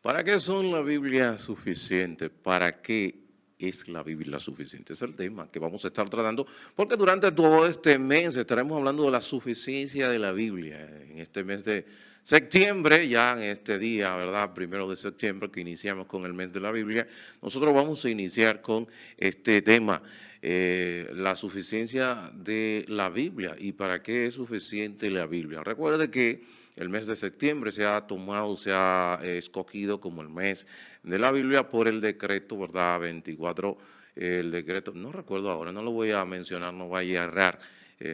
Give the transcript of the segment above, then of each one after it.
¿Para qué son la Biblia suficiente? ¿Para qué es la Biblia suficiente? Es el tema que vamos a estar tratando, porque durante todo este mes estaremos hablando de la suficiencia de la Biblia. En este mes de septiembre, ya en este día, ¿verdad? 1 de septiembre, que iniciamos con el mes de la Biblia, nosotros vamos a iniciar con este tema. La suficiencia de la Biblia y para qué es suficiente la Biblia. Recuerde que el mes de septiembre se ha tomado, se ha escogido como el mes de la Biblia por el decreto, ¿verdad? 24, el decreto, no recuerdo ahora, no lo voy a mencionar, no vaya a errar,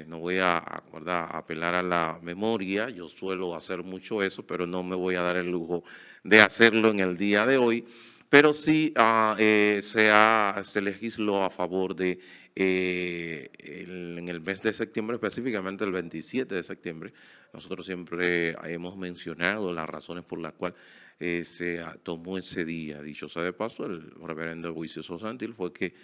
no voy ¿verdad? A apelar a la memoria, yo suelo hacer mucho eso, pero no me voy a dar el lujo de hacerlo en el día de hoy, pero sí se legisló a favor de, en el mes de septiembre, específicamente el 27 de septiembre, nosotros siempre hemos mencionado las razones por las cuales se tomó ese día. Dicho sea de paso, el reverendo Juicioso Santil fue que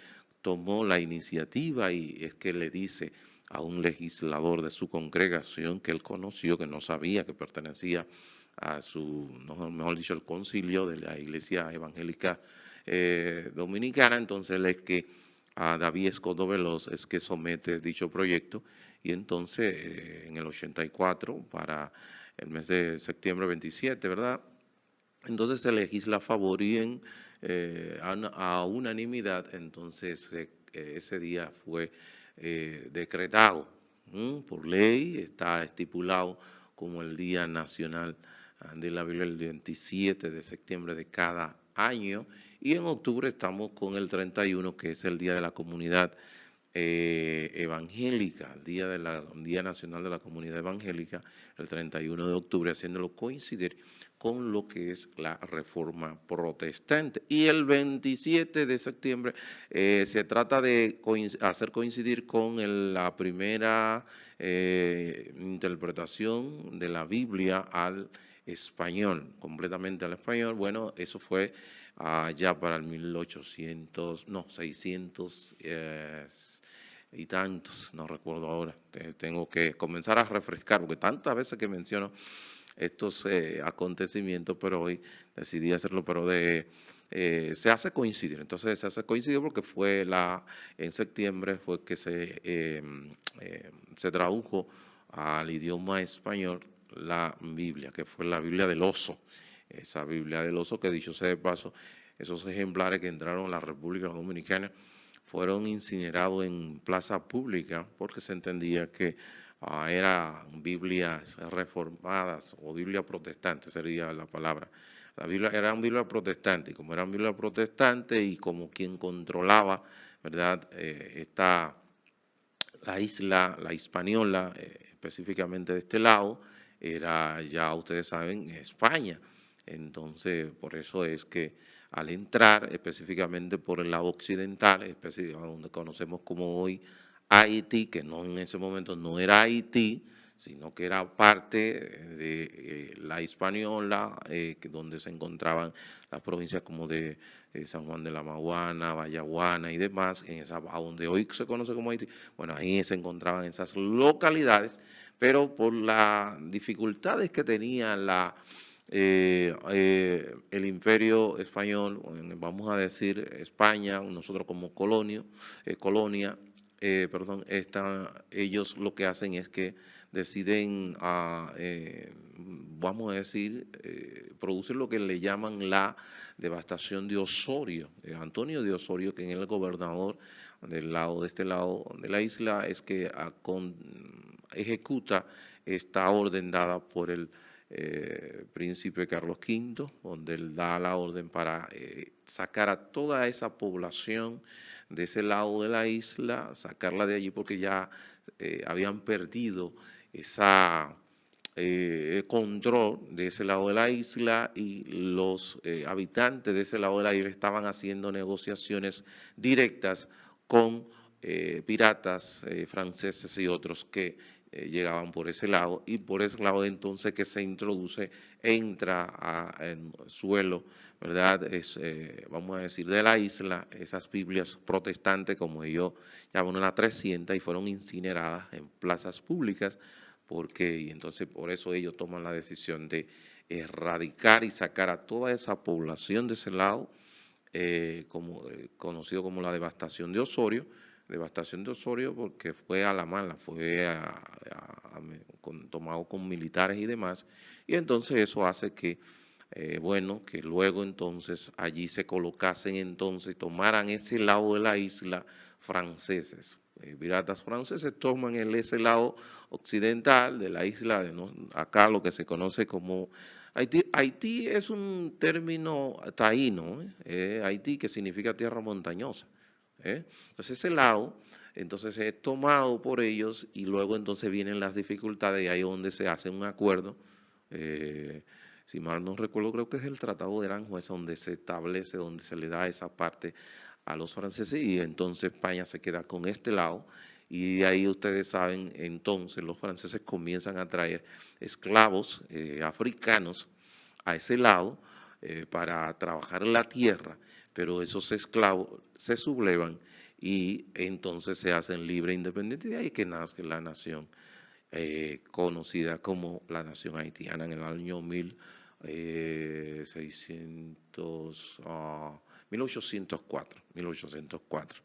tomó la iniciativa y es que le dice a un legislador de su congregación que él conoció, que no sabía que pertenecía a su, no, mejor dicho, el concilio de la Iglesia Evangélica Dominicana, entonces él es que a David Escoto Veloz es que somete dicho proyecto y entonces en el 84 para el mes de septiembre 27, ¿verdad? Entonces se legisla a favor y a unanimidad, entonces ese día fue decretado por ley, está estipulado como el Día Nacional de la Biblia el 27 de septiembre de cada año y en octubre estamos con el 31, que es el Día de la Comunidad Evangélica, Día Nacional de la Comunidad Evangélica, el 31 de octubre, haciéndolo coincidir con lo que es la Reforma Protestante. Y el 27 de septiembre se trata de hacer coincidir con la primera interpretación de la Biblia al español, completamente al español. Bueno, eso fue ya para el 1800, no, 600 y tantos, no recuerdo ahora. Tengo que comenzar a refrescar, porque tantas veces que menciono estos acontecimientos, pero hoy decidí hacerlo, pero se hace coincidir. Entonces se hace coincidir porque en septiembre fue que se tradujo al idioma español la Biblia, que fue la Biblia del oso. Esa Biblia del oso que, dicho sea de paso, esos ejemplares que entraron a la República Dominicana fueron incinerados en plaza pública porque se entendía que eran Biblias reformadas o Biblia protestante, sería la palabra. La Biblia era una Biblia protestante y como era una Biblia protestante y como quien controlaba, ¿verdad? La isla, la Hispaniola, específicamente de este lado, era ya ustedes saben España. Entonces, por eso es que al entrar específicamente por el lado occidental, donde conocemos como hoy Haití, que no en ese momento no era Haití, sino que era parte de la Hispaniola, donde se encontraban las provincias como de San Juan de la Maguana, Vallaguana y demás, a donde hoy se conoce como Haití. Bueno, ahí se encontraban esas localidades, pero por las dificultades que tenía el imperio español, vamos a decir España, nosotros como colonia, perdón, ellos lo que hacen es que deciden, vamos a decir, producir lo que le llaman la devastación de Osorio. Antonio de Osorio, que es el gobernador de este lado de la isla, es que ejecuta esta orden dada por el príncipe Carlos V, donde él da la orden para sacar a toda esa población de ese lado de la isla, sacarla de allí porque ya habían perdido esa control de ese lado de la isla y los habitantes de ese lado de la isla estaban haciendo negociaciones directas con piratas franceses y otros que llegaban por ese lado y por ese lado entonces que se introduce, entra en suelo, ¿verdad? Vamos a decir, de la isla, esas Biblias protestantes, como ellos llaman, las 300 y fueron incineradas en plazas públicas porque, y entonces por eso ellos toman la decisión de erradicar y sacar a toda esa población de ese lado, conocido como la devastación de Osorio porque fue a la mala, fue tomado con militares y demás, y entonces eso hace que, bueno, que luego entonces allí se colocasen entonces, tomaran ese lado de la isla franceses. Piratas franceses toman ese lado occidental de la isla, acá lo que se conoce como Haití. Haití es un término taíno, Haití, que significa tierra montañosa. Entonces ese lado, entonces es tomado por ellos y luego entonces vienen las dificultades y ahí es donde se hace un acuerdo. eh, si mal no recuerdo, creo que es el Tratado de Aranjuez donde se establece, donde se le da esa parte a los franceses y entonces España se queda con este lado y de ahí ustedes saben, entonces los franceses comienzan a traer esclavos africanos a ese lado para trabajar en la tierra, pero esos esclavos se sublevan y entonces se hacen libres e independientes, y de ahí que nace la nación conocida como la nación haitiana en el año 1804.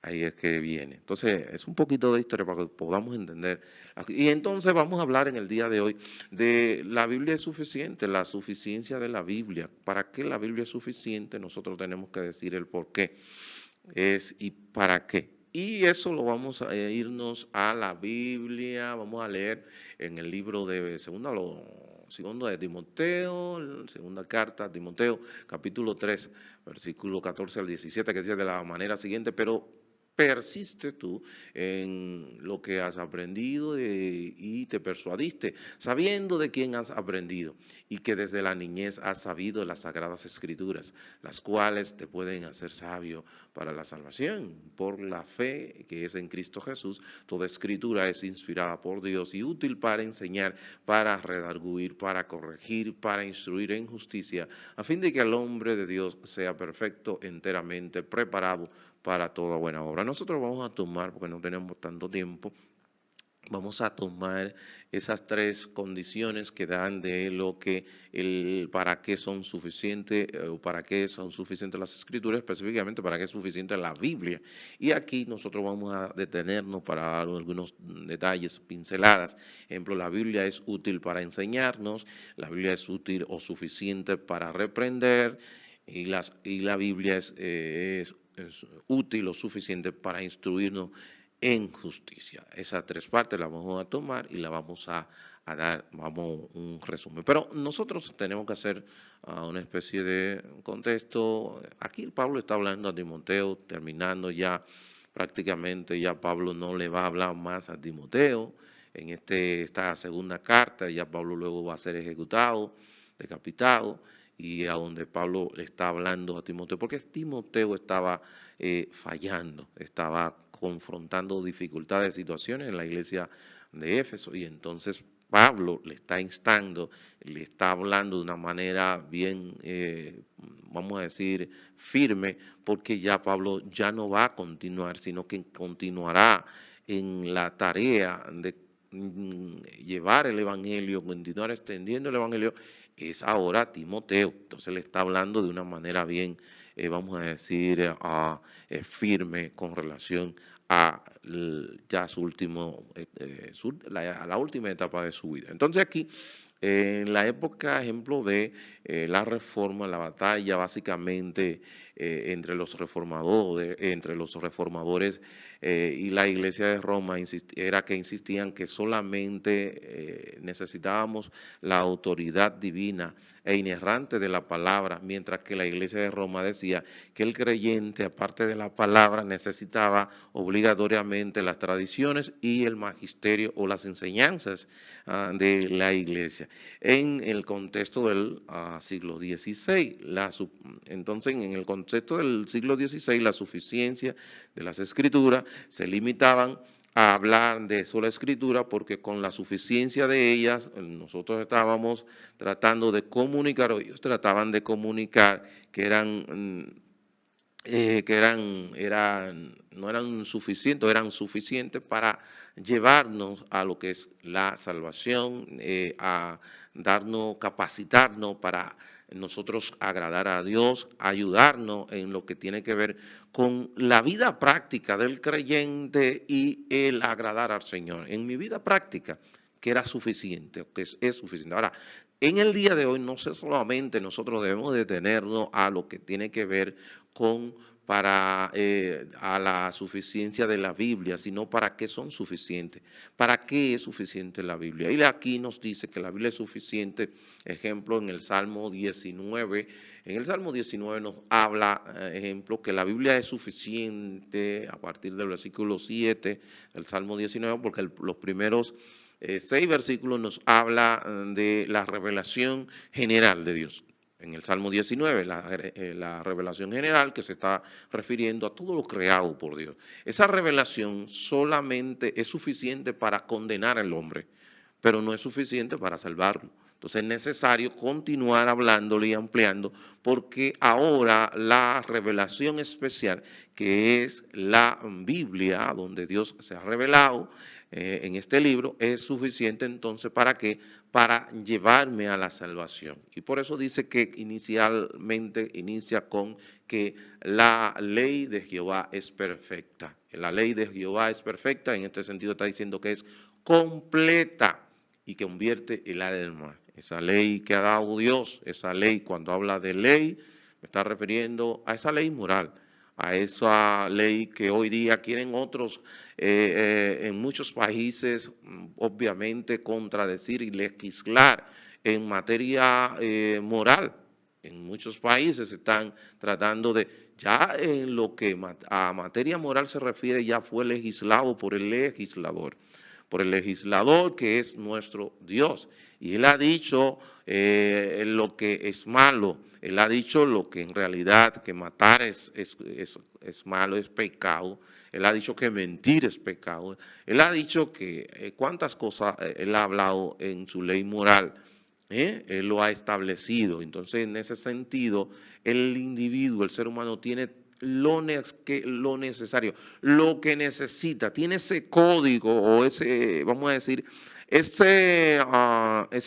Ahí es que viene. Entonces, es un poquito de historia para que podamos entender. Y entonces vamos a hablar en el día de hoy de la Biblia es suficiente, la suficiencia de la Biblia. ¿Para qué la Biblia es suficiente? Nosotros tenemos que decir el por qué es y para qué. Y eso lo vamos a irnos a la Biblia, vamos a leer en el libro de segundo de Timoteo, segunda carta a Timoteo, capítulo 3, versículo 14 al 17, que dice de la manera siguiente, pero persiste tú en lo que has aprendido y te persuadiste, sabiendo de quién has aprendido y que desde la niñez has sabido las sagradas escrituras, las cuales te pueden hacer sabio para la salvación por la fe que es en Cristo Jesús. Toda escritura es inspirada por Dios y útil para enseñar, para redarguir, para corregir, para instruir en justicia, a fin de que el hombre de Dios sea perfecto, enteramente preparado para toda buena obra. Nosotros vamos a tomar, porque no tenemos tanto tiempo, vamos a tomar esas tres condiciones que dan de lo que para qué son suficientes o para qué son suficientes las escrituras, específicamente para qué es suficiente la Biblia. Y aquí nosotros vamos a detenernos para dar algunos detalles, pinceladas. Ejemplo, la Biblia es útil para enseñarnos, la Biblia es útil o suficiente para reprender y la Biblia es útil o suficiente para instruirnos en justicia. Esas tres partes las vamos a tomar y la vamos a dar, vamos, un resumen. Pero nosotros tenemos que hacer una especie de contexto. Aquí Pablo está hablando a Timoteo, terminando ya prácticamente, ya Pablo no le va a hablar más a Timoteo. En esta segunda carta, ya Pablo luego va a ser ejecutado, decapitado, y a donde Pablo le está hablando a Timoteo, porque Timoteo estaba fallando, estaba confrontando dificultades, situaciones en la iglesia de Éfeso, y entonces Pablo le está instando, le está hablando de una manera bien, vamos a decir, firme, porque ya Pablo ya no va a continuar, sino que continuará en la tarea de llevar el Evangelio, continuar extendiendo el Evangelio, es ahora Timoteo. Entonces le está hablando de una manera bien, vamos a decir, firme con relación a ya su último, a la última etapa de su vida. Entonces aquí, en la época, ejemplo, de la reforma, la batalla básicamente entre los reformadores y la iglesia de Roma era que insistían que solamente necesitábamos la autoridad divina e inerrante de la palabra, mientras que la iglesia de Roma decía que el creyente, aparte de la palabra, necesitaba obligatoriamente las tradiciones y el magisterio o las enseñanzas de la iglesia. En el contexto del siglo XVI, entonces en el contexto del siglo XVI, la suficiencia de las escrituras se limitaban a hablar de sola escritura porque con la suficiencia de ellas nosotros estábamos tratando de comunicar, o ellos trataban de comunicar que eran que no eran suficientes, eran suficientes para llevarnos a lo que es la salvación, a darnos, capacitarnos para nosotros agradar a Dios, ayudarnos en lo que tiene que ver con la vida práctica del creyente y el agradar al Señor. En mi vida práctica, que era suficiente, que es suficiente. Ahora, en el día de hoy no sé solamente nosotros debemos detenernos a lo que tiene que ver con a la suficiencia de la Biblia, sino para qué son suficientes, para qué es suficiente la Biblia. Y aquí nos dice que la Biblia es suficiente, ejemplo, en el Salmo 19. En el Salmo 19 nos habla, ejemplo, que la Biblia es suficiente a partir del versículo 7 del Salmo 19, porque los primeros 6 versículos nos habla de la revelación general de Dios. En el Salmo 19, la revelación general que se está refiriendo a todo lo creado por Dios. Esa revelación solamente es suficiente para condenar al hombre, pero no es suficiente para salvarlo. Entonces es necesario continuar hablándole y ampliando, porque ahora la revelación especial, que es la Biblia, donde Dios se ha revelado en este libro, es suficiente entonces ¿para qué? Para llevarme a la salvación. Y por eso dice que inicialmente inicia con que la ley de Jehová es perfecta. La ley de Jehová es perfecta, en este sentido está diciendo que es completa y que convierte el alma. Esa ley que ha dado Dios, esa ley, cuando habla de ley, me está refiriendo a esa ley moral, a esa ley que hoy día quieren otros en muchos países, obviamente, contradecir y legislar en materia moral. En muchos países están tratando de, ya en lo que a materia moral se refiere, ya fue legislado por el legislador que es nuestro Dios. Y Él ha dicho lo que es malo, Él ha dicho lo que en realidad, que matar es malo, es pecado. Él ha dicho que mentir es pecado. Él ha dicho que cuántas cosas Él ha hablado en su ley moral. Él lo ha establecido. Entonces, en ese sentido, el individuo, el ser humano, tiene lo necesario, lo que necesita, tiene ese código o ese, vamos a decir, ese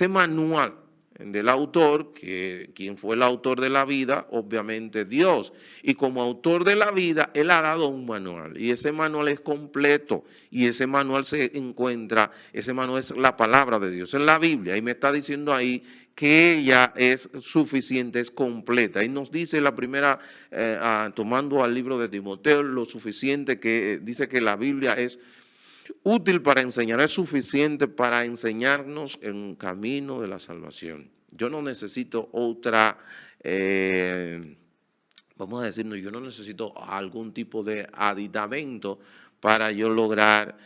manual del autor, que quien fue el autor de la vida, obviamente Dios. Y como autor de la vida, Él ha dado un manual. Y ese manual es completo. Y ese manual ese manual es la palabra de Dios, es la Biblia. Y me está diciendo ahí que ella es suficiente, es completa. Y nos dice la primera, tomando al libro de Timoteo, lo suficiente que dice que la Biblia es útil para enseñar, es suficiente para enseñarnos en un camino de la salvación. Yo no necesito otra, vamos a decirnos, yo no necesito algún tipo de aditamento para yo lograr,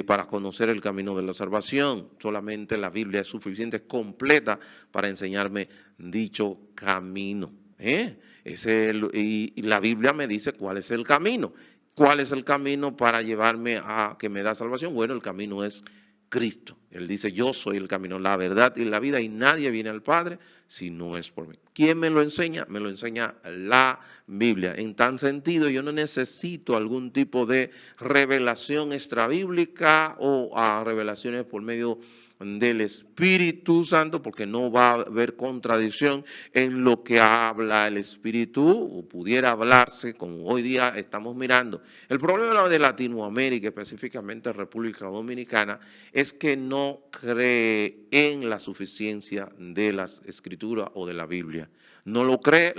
para conocer el camino de la salvación. Solamente la Biblia es suficiente, es completa para enseñarme dicho camino. Y la Biblia me dice cuál es el camino. ¿Cuál es el camino para llevarme a que me da salvación? Bueno, el camino es Cristo. Él dice, yo soy el camino, la verdad y la vida, y nadie viene al Padre si no es por mí. ¿Quién me lo enseña? Me lo enseña la Biblia. En tan sentido, yo no necesito algún tipo de revelación extrabíblica o revelaciones por medio del Espíritu Santo, porque no va a haber contradicción en lo que habla el Espíritu, o pudiera hablarse, como hoy día estamos mirando. El problema de Latinoamérica, específicamente República Dominicana, es que no cree en la suficiencia de las Escrituras o de la Biblia. No lo cree,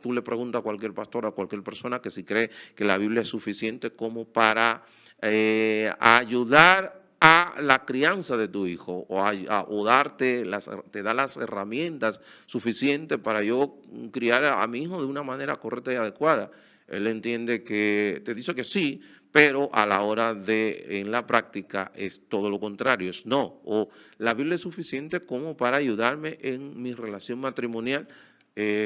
tú le preguntas a cualquier pastor, a cualquier persona que si cree que la Biblia es suficiente como para ayudar a la crianza de tu hijo o te da las herramientas suficientes para yo criar a mi hijo de una manera correcta y adecuada. Él entiende que, te dice que sí, pero a la hora en la práctica es todo lo contrario, es no. O la Biblia es suficiente como para ayudarme en mi relación matrimonial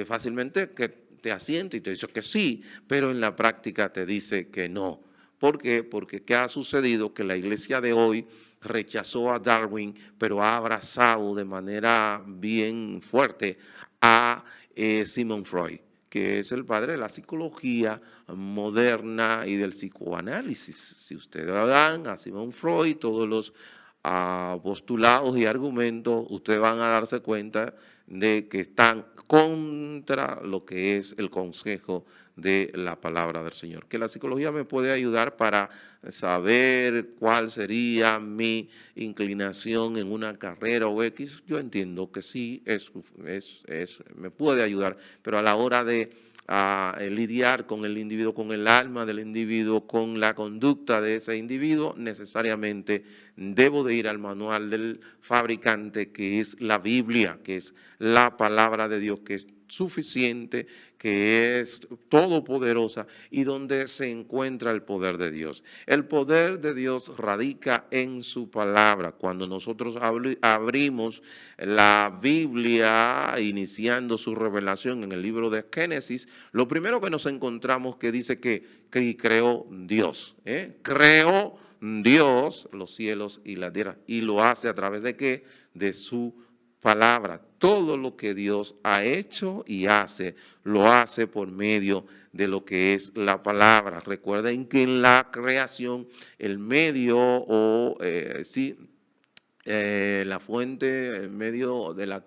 fácilmente, que te asiente y te dice que sí, pero en la práctica te dice que no. ¿Por qué? Porque ¿qué ha sucedido? Que la iglesia de hoy rechazó a Darwin, pero ha abrazado de manera bien fuerte a Sigmund Freud, que es el padre de la psicología moderna y del psicoanálisis. Si ustedes dan a Sigmund Freud, todos los postulados y argumentos, ustedes van a darse cuenta de que están contra lo que es el consejo de la palabra del Señor. Que la psicología me puede ayudar para saber cuál sería mi inclinación en una carrera o X, yo entiendo que sí, me puede ayudar, pero a la hora de lidiar con el individuo, con el alma del individuo, con la conducta de ese individuo, necesariamente debo de ir al manual del fabricante, que es la Biblia, que es la palabra de Dios, que es suficiente, que es todopoderosa y donde se encuentra el poder de Dios. El poder de Dios radica en su palabra. Cuando nosotros abrimos la Biblia, iniciando su revelación en el libro de Génesis, lo primero que nos encontramos que dice que creó Dios, creó Dios los cielos y la tierra, y lo hace a través de ¿qué? De su palabra. Todo lo que Dios ha hecho y hace, lo hace por medio de lo que es la palabra. Recuerden que en la creación, el medio la fuente, el medio de la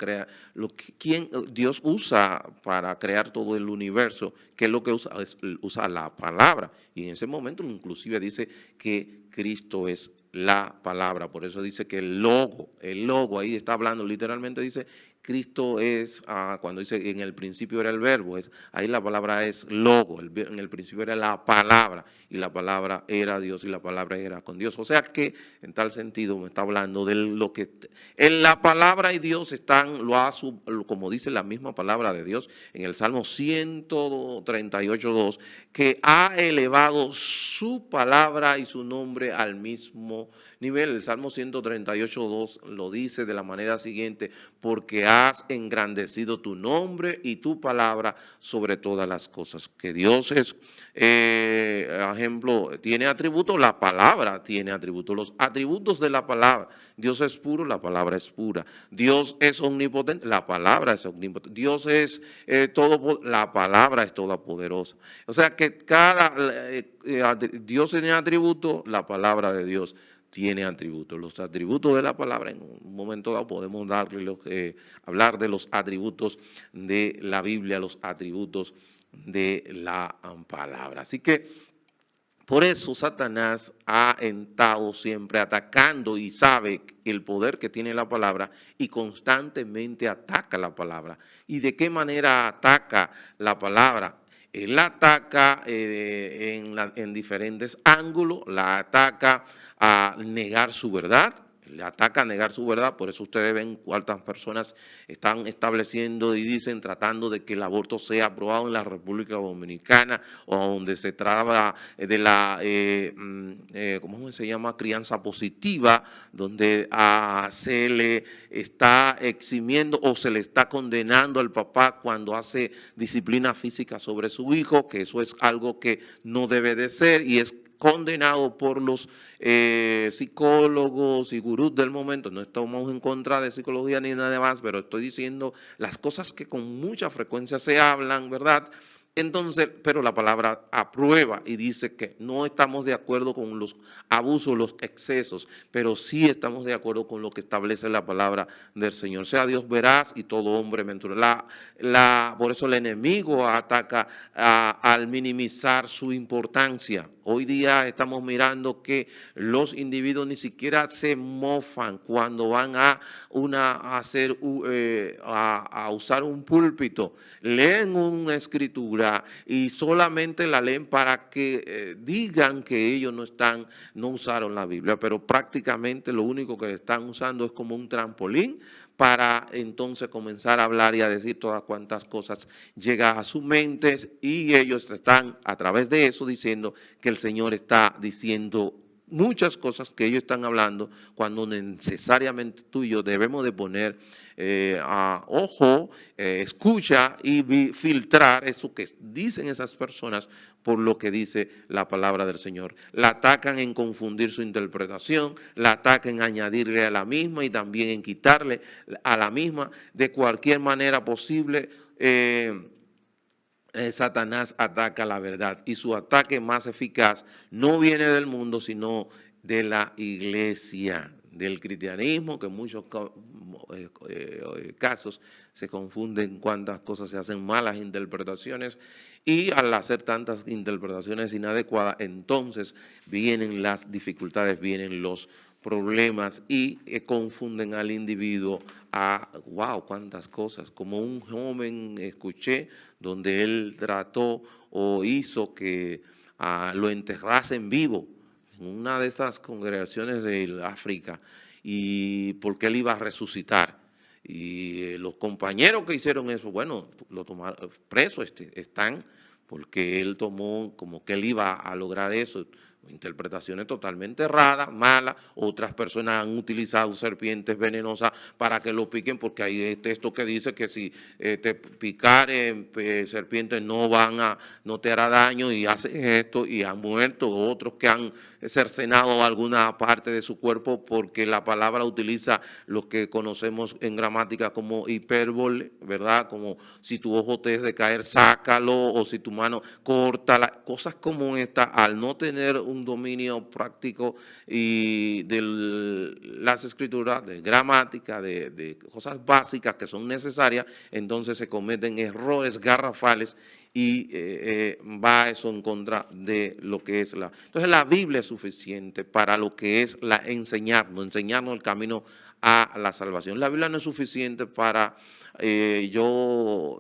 Dios usa para crear todo el universo, que es lo que usa la palabra. Y en ese momento inclusive dice que Cristo es la palabra. Por eso dice que el logo, ahí está hablando, literalmente dice Cristo es, cuando dice en el principio era el verbo, ahí la palabra es logo, en el principio era la palabra, y la palabra era Dios, y la palabra era con Dios. O sea que, en tal sentido, me está hablando de lo que en la palabra y Dios están, como dice la misma palabra de Dios, en el Salmo 138:2, que ha elevado su palabra y su nombre al mismo nivel. El Salmo 138:2 lo dice de la manera siguiente: porque has engrandecido tu nombre y tu palabra sobre todas las cosas. Que Dios es, ejemplo, tiene atributos, la palabra tiene atributos, los atributos de la palabra. Dios es puro, la palabra es pura. Dios es omnipotente, la palabra es omnipotente. Dios es la palabra es todopoderosa. O sea que Dios tiene atributos, la palabra de Dios tiene atributos. Los atributos de la palabra, en un momento dado podemos hablar de los atributos de la Biblia, los atributos de la palabra. Así que por eso Satanás ha estado siempre atacando y sabe el poder que tiene la palabra y constantemente ataca la palabra. ¿Y de qué manera ataca la palabra? Él la ataca en diferentes ángulos, la ataca a negar su verdad, le ataca a negar su verdad. Por eso ustedes ven cuántas personas están estableciendo y dicen, tratando de que el aborto sea aprobado en la República Dominicana, o donde se trata de la, ¿cómo se llama?, crianza positiva, donde se le está eximiendo o se le está condenando al papá cuando hace disciplina física sobre su hijo, que eso es algo que no debe de ser y es condenado por los psicólogos y gurús del momento. No estamos en contra de psicología ni nada más, pero estoy diciendo las cosas que con mucha frecuencia se hablan, ¿verdad? Entonces, pero la palabra aprueba y dice que no estamos de acuerdo con los abusos, los excesos, pero sí estamos de acuerdo con lo que establece la palabra del Señor. Sea Dios veraz y todo hombre mentira. Por eso el enemigo ataca al minimizar su importancia. Hoy día estamos mirando que los individuos ni siquiera se mofan cuando van a usar un púlpito. Leen una escritura y solamente la leen para que digan que ellos no usaron la Biblia, pero prácticamente lo único que están usando es como un trampolín para entonces comenzar a hablar y a decir todas cuantas cosas llega a sus mentes, y ellos están a través de eso diciendo que el Señor está diciendo muchas cosas que ellos están hablando, cuando necesariamente tú y yo debemos de poner ojo, escucha y filtrar eso que dicen esas personas por lo que dice la palabra del Señor. La atacan en confundir su interpretación, la atacan en añadirle a la misma y también en quitarle a la misma de cualquier manera posible. Satanás ataca la verdad y su ataque más eficaz no viene del mundo, sino de la iglesia, del cristianismo, que en muchos casos se confunden cuántas cosas se hacen malas interpretaciones y al hacer tantas interpretaciones inadecuadas, entonces vienen las dificultades, vienen los problemas y confunden al individuo a, wow, cuántas cosas. Como un joven escuché donde él trató o hizo que lo enterrasen vivo en una de estas congregaciones de África y porque él iba a resucitar. Y los compañeros que hicieron eso, bueno, lo tomaron preso, están, porque él tomó como que él iba a lograr eso. Interpretaciones totalmente erradas, malas. Otras personas han utilizado serpientes venenosas para que lo piquen, porque hay texto que dice que si te picaren serpientes no te hará daño, y hacen esto y han muerto. Otros que han cercenado alguna parte de su cuerpo, porque la palabra utiliza lo que conocemos en gramática como hipérbole, ¿verdad? Como si tu ojo te es de caer, sácalo, o si tu mano, córtala. Cosas como esta, al no tener un dominio práctico y de las escrituras, de gramática, de cosas básicas que son necesarias, entonces se cometen errores garrafales y va eso en contra de lo que es la... Entonces la Biblia es suficiente para lo que es enseñarnos el camino a la salvación. La Biblia no es suficiente para yo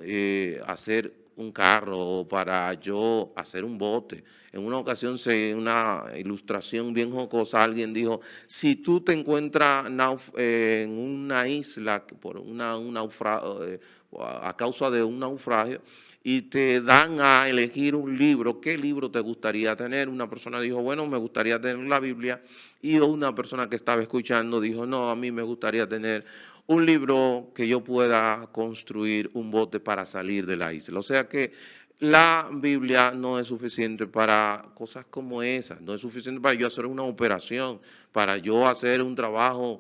hacer un carro o para yo hacer un bote. En una ocasión, una ilustración bien jocosa, alguien dijo, si tú te encuentras en una isla por a causa de un naufragio y te dan a elegir un libro, ¿qué libro te gustaría tener? Una persona dijo, bueno, me gustaría tener la Biblia, y una persona que estaba escuchando dijo, no, a mí me gustaría tener un libro que yo pueda construir un bote para salir de la isla. O sea que la Biblia no es suficiente para cosas como esas, no es suficiente para yo hacer una operación, para yo hacer un trabajo.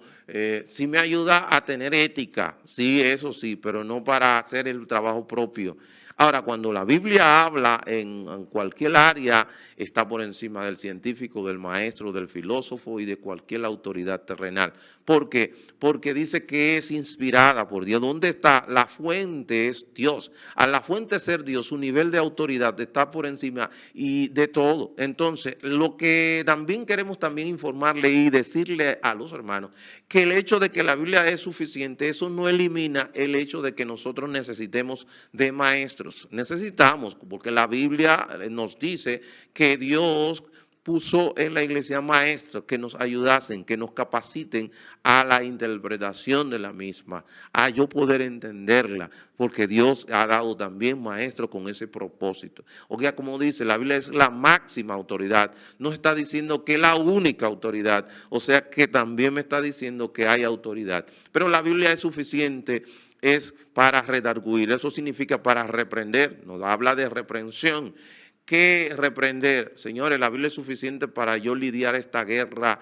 Sí me ayuda a tener ética, sí, eso sí, pero no para hacer el trabajo propio. Ahora, cuando la Biblia habla en cualquier área, está por encima del científico, del maestro, del filósofo y de cualquier autoridad terrenal. ¿Por qué? Porque dice que es inspirada por Dios. ¿Dónde está? La fuente es Dios. A la fuente ser Dios, su nivel de autoridad está por encima y de todo. Entonces, lo que también queremos también informarle y decirle a los hermanos, que el hecho de que la Biblia es suficiente, eso no elimina el hecho de que nosotros necesitemos de maestros. Necesitamos, porque la Biblia nos dice que Dios puso en la iglesia maestros que nos ayudasen, que nos capaciten a la interpretación de la misma, a yo poder entenderla, porque Dios ha dado también maestros con ese propósito. O sea, como dice, la Biblia es la máxima autoridad, no está diciendo que es la única autoridad, o sea que también me está diciendo que hay autoridad, pero la Biblia es suficiente, es para redarguir, eso significa para reprender, nos habla de reprensión. ¿Qué reprender? Señores, la Biblia es suficiente para yo lidiar esta guerra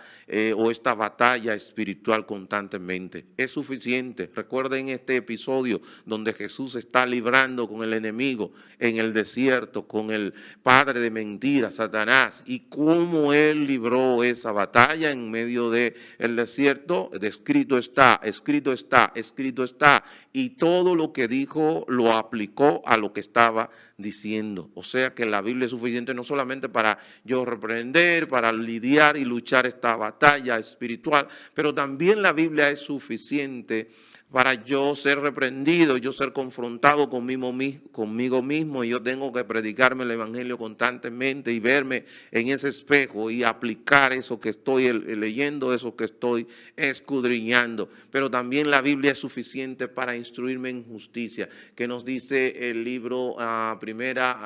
o esta batalla espiritual constantemente. Es suficiente. Recuerden este episodio donde Jesús está librando con el enemigo en el desierto, con el padre de mentiras, Satanás, y cómo él libró esa batalla en medio del desierto. Escrito está, escrito está, escrito está. Y todo lo que dijo lo aplicó a lo que estaba diciendo. O sea que la Biblia es suficiente no solamente para yo reprender, para lidiar y luchar esta batalla espiritual, pero también la Biblia es suficiente para yo ser reprendido, yo ser confrontado conmigo mismo, y yo tengo que predicarme el evangelio constantemente y verme en ese espejo y aplicar eso que estoy leyendo, eso que estoy escudriñando. Pero también la Biblia es suficiente para instruirme en justicia, que nos dice el libro a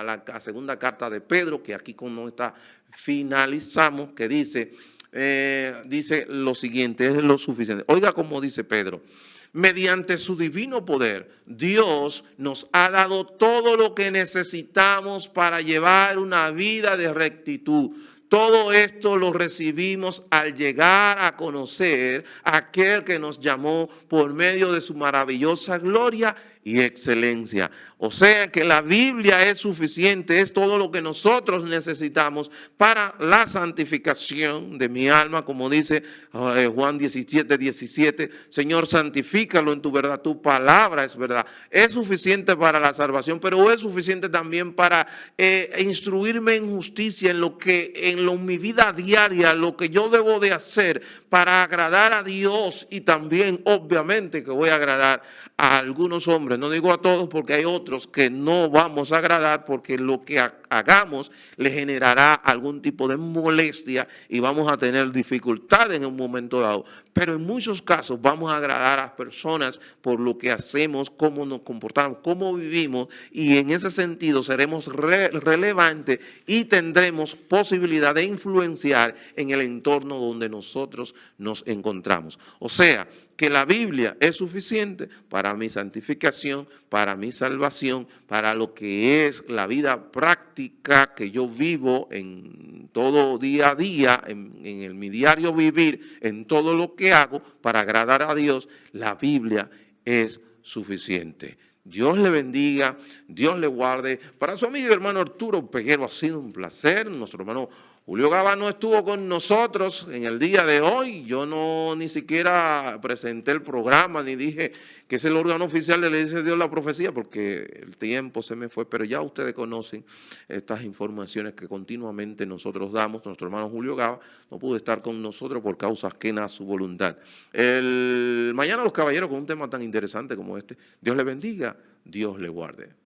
la segunda carta de Pedro, que aquí con esta finalizamos, que dice lo siguiente, es lo suficiente. Oiga cómo dice Pedro. Mediante su divino poder, Dios nos ha dado todo lo que necesitamos para llevar una vida de rectitud. Todo esto lo recibimos al llegar a conocer a aquel que nos llamó por medio de su maravillosa gloria y excelencia. O sea que la Biblia es suficiente, es todo lo que nosotros necesitamos para la santificación de mi alma, como dice Juan 17, 17, Señor, santifícalo en tu verdad, tu palabra es verdad. Es suficiente para la salvación, pero es suficiente también para instruirme en justicia, en mi vida diaria, lo que yo debo de hacer para agradar a Dios, y también obviamente que voy a agradar a algunos hombres, no digo a todos porque hay otros que no vamos a agradar, porque lo que hagamos le generará algún tipo de molestia y vamos a tener dificultades en un momento dado. Pero en muchos casos vamos a agradar a las personas por lo que hacemos, cómo nos comportamos, cómo vivimos, y en ese sentido seremos relevantes y tendremos posibilidad de influenciar en el entorno donde nosotros nos encontramos. O sea, que la Biblia es suficiente para mi santificación, para mi salvación, para lo que es la vida práctica que yo vivo en todo día a día, en mi diario vivir, en todo lo que hago para agradar a Dios. La Biblia es suficiente. Dios le bendiga, Dios le guarde. Para su amigo y hermano Arturo Peguero ha sido un placer. Nuestro hermano Julio Gaba no estuvo con nosotros en el día de hoy. Yo ni siquiera presenté el programa ni dije que es el órgano oficial de Le Dice Dios la Profecía, porque el tiempo se me fue, pero ya ustedes conocen estas informaciones que continuamente nosotros damos. Nuestro hermano Julio Gaba no pudo estar con nosotros por causas ajenas a su voluntad. Mañana los caballeros con un tema tan interesante como este. Dios le bendiga, Dios le guarde.